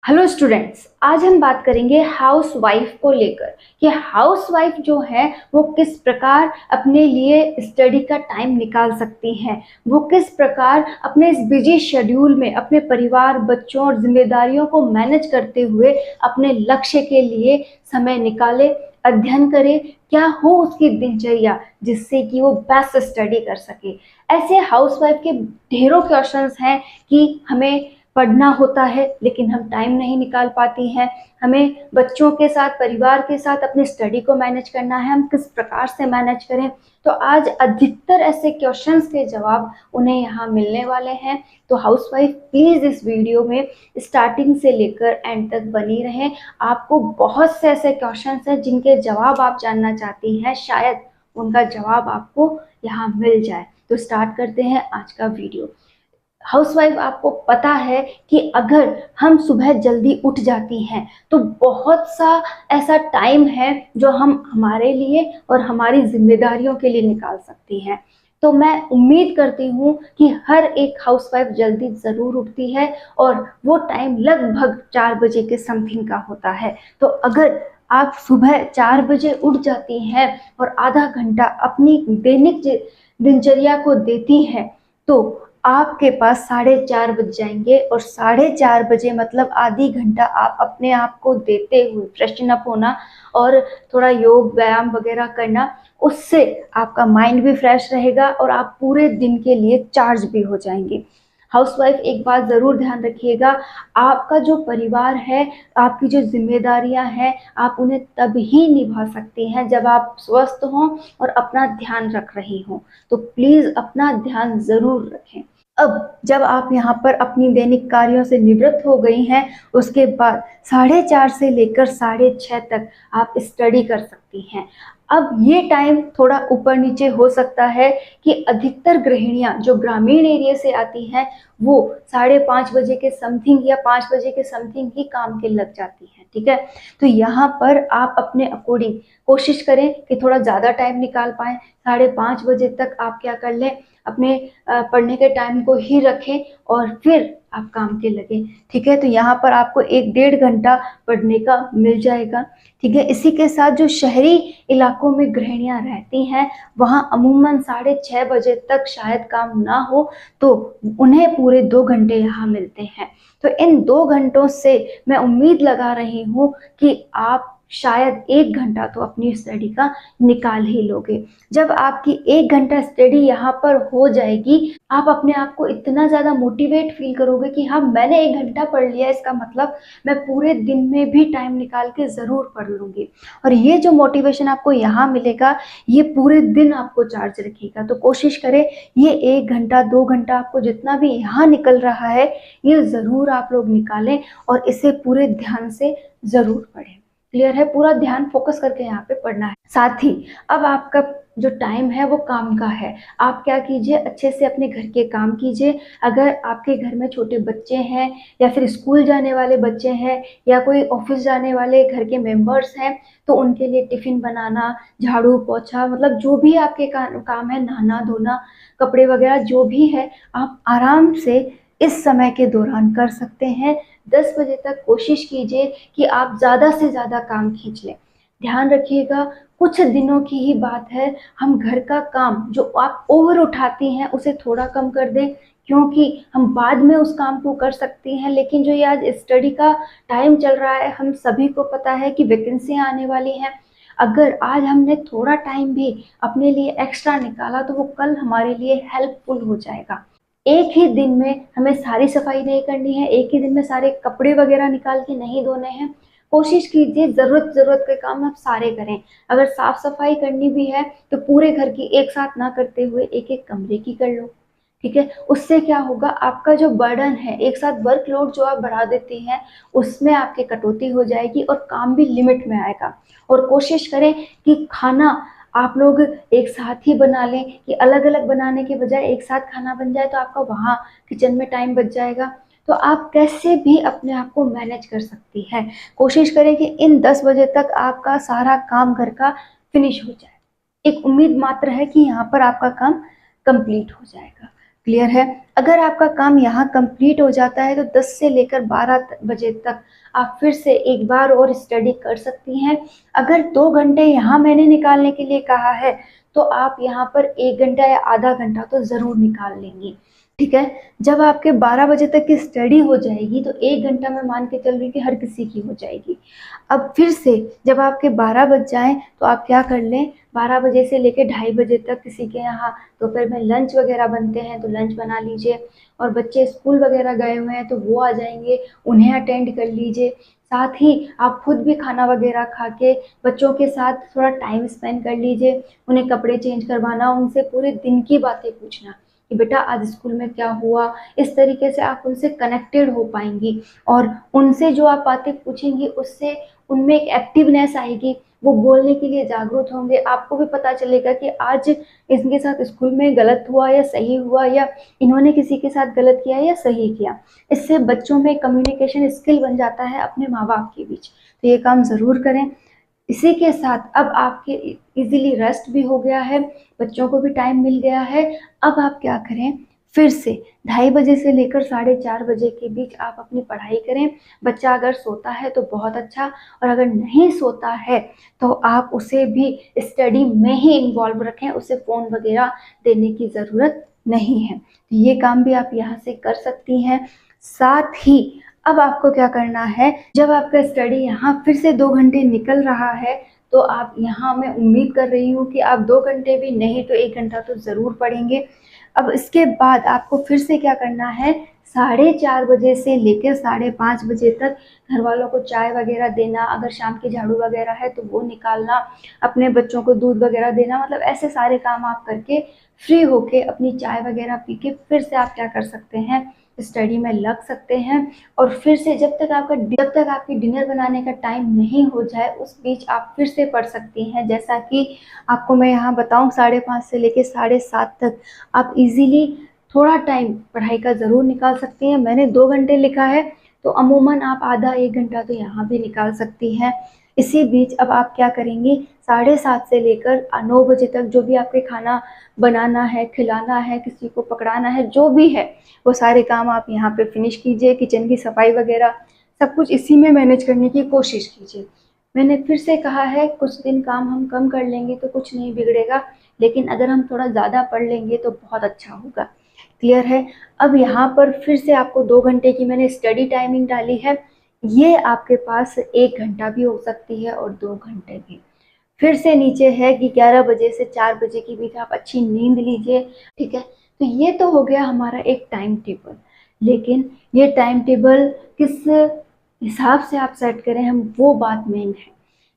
Hello students, आज हम बात करेंगे हाउस वाइफ को लेकर कि हाउस वाइफ जो है वो किस प्रकार अपने लिए स्टडी का टाइम निकाल सकती हैं, वो किस प्रकार अपने इस बिजी शेड्यूल में अपने परिवार, बच्चों और जिम्मेदारियों को मैनेज करते हुए अपने लक्ष्य के लिए समय निकाले, अध्ययन करे, क्या हो उसकी दिनचर्या जिससे कि वो बेस्ट स्टडी कर सके। ऐसे हाउस वाइफ के ढेरों क्वेश्चंस हैं कि हमें पढ़ना होता है लेकिन हम टाइम नहीं निकाल पाती हैं, हमें बच्चों के साथ, परिवार के साथ अपनी स्टडी को मैनेज करना है, हम किस प्रकार से मैनेज करें। तो आज अधिकतर ऐसे क्वेश्चंस के जवाब उन्हें यहाँ मिलने वाले हैं। तो हाउसवाइफ प्लीज़ इस वीडियो में स्टार्टिंग से लेकर एंड तक बनी रहें। आपको बहुत से ऐसे क्वेश्चंस हैं जिनके जवाब आप जानना चाहती हैं, शायद उनका जवाब आपको यहाँ मिल जाए। तो स्टार्ट करते हैं आज का वीडियो। हाउसवाइफ, आपको पता है कि अगर हम सुबह जल्दी उठ जाती हैं तो बहुत सा ऐसा टाइम है जो हम हमारे लिए और हमारी जिम्मेदारियों के लिए निकाल सकती हैं। तो मैं उम्मीद करती हूँ कि हर एक हाउसवाइफ जल्दी ज़रूर उठती है और वो टाइम लगभग 4 बजे के समथिंग का होता है। तो अगर आप सुबह 4 बजे उठ जाती हैं और आधा घंटा अपनी दैनिक दिनचर्या को देती हैं तो आपके पास 4:30 बज जाएंगे और 4:30 बजे मतलब आधी घंटा आप अपने आप को देते हुए फ्रेशन अप होना और थोड़ा योग व्यायाम वगैरह करना, उससे आपका माइंड भी फ्रेश रहेगा और आप पूरे दिन के लिए चार्ज भी हो जाएंगे। हाउसवाइफ, एक बात ज़रूर ध्यान रखिएगा, आपका जो परिवार है, आपकी जो जिम्मेदारियां हैं, आप उन्हें तब ही निभा सकती हैं जब आप स्वस्थ हों और अपना ध्यान रख रही हों। तो प्लीज़ अपना ध्यान ज़रूर रखें। अब जब आप यहाँ पर अपनी दैनिक कार्यों से निवृत्त हो गई हैं, उसके बाद 4:30 से लेकर 6:30 तक आप स्टडी कर सकती हैं। अब ये टाइम थोड़ा ऊपर नीचे हो सकता है कि अधिकतर गृहिणियाँ जो ग्रामीण एरिया से आती हैं वो 5:30 बजे के समथिंग या 5 बजे के समथिंग ही काम के लग जाती हैं, ठीक है। तो यहाँ पर आप अपने अकॉर्डिंग कोशिश करें कि थोड़ा ज़्यादा टाइम निकाल पाएँ। 5:30 बजे तक आप क्या कर लें, अपने पढ़ने के टाइम को ही रखें और फिर आप काम के लगें, ठीक है। तो यहाँ पर आपको 1-1.5 घंटा पढ़ने का मिल जाएगा, ठीक है। इसी के साथ जो शहरी इलाकों में गृहिणियाँ रहती हैं वहाँ अमूमन 6:30 बजे तक शायद काम ना हो तो उन्हें पूरे 2 घंटे यहाँ मिलते हैं। तो इन 2 घंटों से मैं उम्मीद लगा रही हूँ कि आप शायद 1 घंटा तो अपनी स्टडी का निकाल ही लोगे। जब आपकी 1 घंटा स्टडी यहाँ पर हो जाएगी, आप अपने आप को इतना ज़्यादा मोटिवेट फील करोगे कि हाँ, मैंने 1 घंटा पढ़ लिया, इसका मतलब मैं पूरे दिन में भी टाइम निकाल के ज़रूर पढ़ लूँगी। और ये जो मोटिवेशन आपको यहाँ मिलेगा, ये पूरे दिन आपको चार्ज रखेगा। तो कोशिश करें ये 1 घंटा 2 घंटा आपको जितना भी यहाँ निकल रहा है, ये ज़रूर आप लोग निकालें और इसे पूरे ध्यान से ज़रूर पढ़ें। क्लियर है? पूरा ध्यान फोकस करके यहाँ पे पढ़ना है। साथ ही अब आपका जो टाइम है वो काम का है। आप क्या कीजिए, अच्छे से अपने घर के काम कीजिए। अगर आपके घर में छोटे बच्चे हैं या फिर स्कूल जाने वाले बच्चे हैं या कोई ऑफिस जाने वाले घर के मेंबर्स हैं तो उनके लिए टिफ़िन बनाना, झाड़ू पोछा, मतलब जो भी आपके काम है, नहाना धोना, कपड़े वगैरह जो भी है, आप आराम से इस समय के दौरान कर सकते हैं। 10 बजे तक कोशिश कीजिए कि आप ज़्यादा से ज़्यादा काम खींच लें। ध्यान रखिएगा, कुछ दिनों की ही बात है, हम घर का काम जो आप ओवर उठाती हैं उसे थोड़ा कम कर दें, क्योंकि हम बाद में उस काम को कर सकती हैं। लेकिन जो ये आज स्टडी का टाइम चल रहा है, हम सभी को पता है कि वैकेंसियाँ आने वाली हैं। अगर आज हमने थोड़ा टाइम भी अपने लिए एक्स्ट्रा निकाला तो वो कल हमारे लिए हेल्पफुल हो जाएगा। एक ही दिन में हमें सारी सफाई नहीं करनी है, एक ही दिन में सारे कपड़े वगैरह निकाल के नहीं धोने हैं। कोशिश कीजिए ज़रूरत के काम आप सारे करें। अगर साफ सफाई करनी भी है तो पूरे घर की एक साथ ना करते हुए एक एक कमरे की कर लो, ठीक है। उससे क्या होगा, आपका जो बर्डन है, एक साथ वर्कलोड जो आप बढ़ा देती हैं, उसमें आपकी कटौती हो जाएगी और काम भी लिमिट में आएगा। और कोशिश करें कि खाना आप लोग एक साथ ही बना लें, कि अलग अलग बनाने के बजाय एक साथ खाना बन जाए तो आपका वहाँ किचन में टाइम बच जाएगा। तो आप कैसे भी अपने आप को मैनेज कर सकती हैं। कोशिश करें कि इन 10 बजे तक आपका सारा काम घर का फिनिश हो जाए। एक उम्मीद मात्र है कि यहाँ पर आपका काम कंप्लीट हो जाएगा। क्लियर है? अगर आपका काम यहाँ कंप्लीट हो जाता है तो 10 से लेकर 12 बजे तक आप फिर से एक बार और स्टडी कर सकती हैं। अगर 2 घंटे यहाँ मैंने निकालने के लिए कहा है, तो आप यहाँ पर 1 घंटा या आधा घंटा तो ज़रूर निकाल लेंगी, ठीक है? जब आपके 12 बजे तक की स्टडी हो जाएगी तो 1 घंटा मैं मान के चल रही हूँ कि हर किसी की हो जाएगी। अब फिर से जब आपके 12 बज जाएँ तो आप क्या कर लें, 12 बजे से लेके ढाई बजे तक किसी के यहाँ दोपहर में लंच वगैरह बनते हैं तो लंच बना लीजिए, और बच्चे स्कूल वगैरह गए हुए हैं तो वो आ जाएँगे, उन्हें अटेंड कर लीजिए। साथ ही आप खुद भी खाना वगैरह खा के बच्चों के साथ थोड़ा टाइम स्पेंड कर लीजिए, उन्हें कपड़े चेंज करवाना, उनसे पूरे दिन की बातें पूछना कि बेटा आज स्कूल में क्या हुआ। इस तरीके से आप उनसे कनेक्टेड हो पाएंगी, और उनसे जो आप बातें पूछेंगी उससे उनमें एक एक्टिवनेस आएगी, वो बोलने के लिए जागरूक होंगे। आपको भी पता चलेगा कि आज इनके साथ स्कूल में गलत हुआ या सही हुआ, या इन्होंने किसी के साथ गलत किया या सही किया। इससे बच्चों में कम्युनिकेशन स्किल बन जाता है अपने माँ बाप के बीच। तो ये काम ज़रूर करें। इसी के साथ अब आपके इजीली रेस्ट भी हो गया है, बच्चों को भी टाइम मिल गया है। अब आप क्या करें, फिर से 2:30 से लेकर 4:30 बजे के बीच आप अपनी पढ़ाई करें। बच्चा अगर सोता है तो बहुत अच्छा, और अगर नहीं सोता है तो आप उसे भी स्टडी में ही इन्वॉल्व रखें, उसे फ़ोन वगैरह देने की ज़रूरत नहीं है। तो ये काम भी आप यहाँ से कर सकती हैं। साथ ही अब आपको क्या करना है, जब आपका स्टडी यहाँ फिर से 2 घंटे निकल रहा है तो आप यहाँ, मैं उम्मीद कर रही हूँ कि आप 2 घंटे भी नहीं तो 1 घंटा तो ज़रूर पढ़ेंगे। अब इसके बाद आपको फिर से क्या करना है, 4:30 बजे से लेकर 5:30 बजे तक घर वालों को चाय वगैरह देना, अगर शाम की झाड़ू वगैरह है तो वो निकालना, अपने बच्चों को दूध वगैरह देना, मतलब ऐसे सारे काम आप करके फ्री होके अपनी चाय वगैरह पी के फिर से आप क्या कर सकते हैं, स्टडी में लग सकते हैं। और फिर से जब तक आपकी डिनर बनाने का टाइम नहीं हो जाए उस बीच आप फिर से पढ़ सकती हैं। जैसा कि आपको मैं यहाँ बताऊँ, 5:30 से लेकर 7:30 तक आप इजीली थोड़ा टाइम पढ़ाई का ज़रूर निकाल सकती हैं। मैंने 2 घंटे लिखा है तो अमूमन आप आधा 1 घंटा तो यहाँ भी निकाल सकती हैं। इसी बीच अब आप क्या करेंगी, 7:30 से लेकर 9 बजे तक जो भी आपके खाना बनाना है, खिलाना है, किसी को पकड़ाना है, जो भी है वो सारे काम आप यहाँ पे फिनिश कीजिए। किचन की सफाई वगैरह सब कुछ इसी में मैनेज करने की कोशिश कीजिए। मैंने फिर से कहा है, कुछ दिन काम हम कम कर लेंगे तो कुछ नहीं बिगड़ेगा, लेकिन अगर हम थोड़ा ज़्यादा पढ़ लेंगे तो बहुत अच्छा होगा। क्लियर है? अब यहाँ पर फिर से आपको 2 घंटे की मैंने स्टडी टाइमिंग डाली है, ये आपके पास 1 घंटा भी हो सकती है और 2 घंटे भी। फिर से नीचे है कि 11 बजे से 4 बजे के बीच आप अच्छी नींद लीजिए, ठीक है? तो ये तो हो गया हमारा एक टाइम टेबल, लेकिन ये टाइम टेबल किस हिसाब से आप सेट करें, हम वो बात मेन है।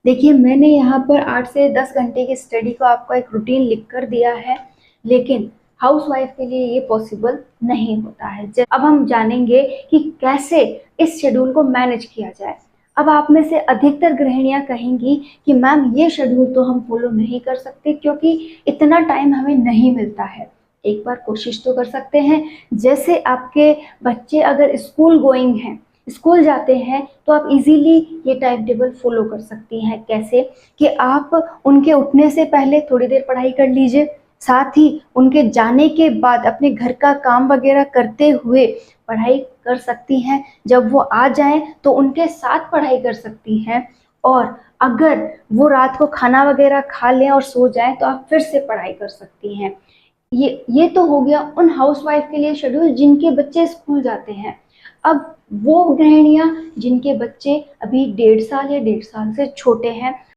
देखिए, मैंने यहाँ पर 8 से 10 घंटे की स्टडी को आपको एक रूटीन लिख कर दिया है, लेकिन हाउसवाइफ के लिए ये पॉसिबल नहीं होता है। अब हम जानेंगे कि कैसे इस शेड्यूल को मैनेज किया जाए। अब आप में से अधिकतर गृहिणियां कहेंगी कि मैम ये शेड्यूल तो हम फॉलो नहीं कर सकते क्योंकि इतना टाइम हमें नहीं मिलता है। एक बार कोशिश तो कर सकते हैं। जैसे आपके बच्चे अगर स्कूल गोइंग हैं, स्कूल जाते हैं, तो आप इजीली ये टाइम टेबल फॉलो कर सकती हैं। कैसे कि आप उनके उठने से पहले थोड़ी देर पढ़ाई कर लीजिए, साथ ही उनके जाने के बाद अपने घर का काम वगैरह करते हुए पढ़ाई कर सकती हैं। जब वो आ जाएं तो उनके साथ पढ़ाई कर सकती हैं, और अगर वो रात को खाना वगैरह खा लें और सो जाएं तो आप फिर से पढ़ाई कर सकती हैं। ये तो हो गया उन हाउसवाइफ के लिए शेड्यूल जिनके बच्चे स्कूल जाते हैं। अब वो गृहिणियां जिनके बच्चे अभी 1.5 साल या 1.5 साल से छोटे हैं,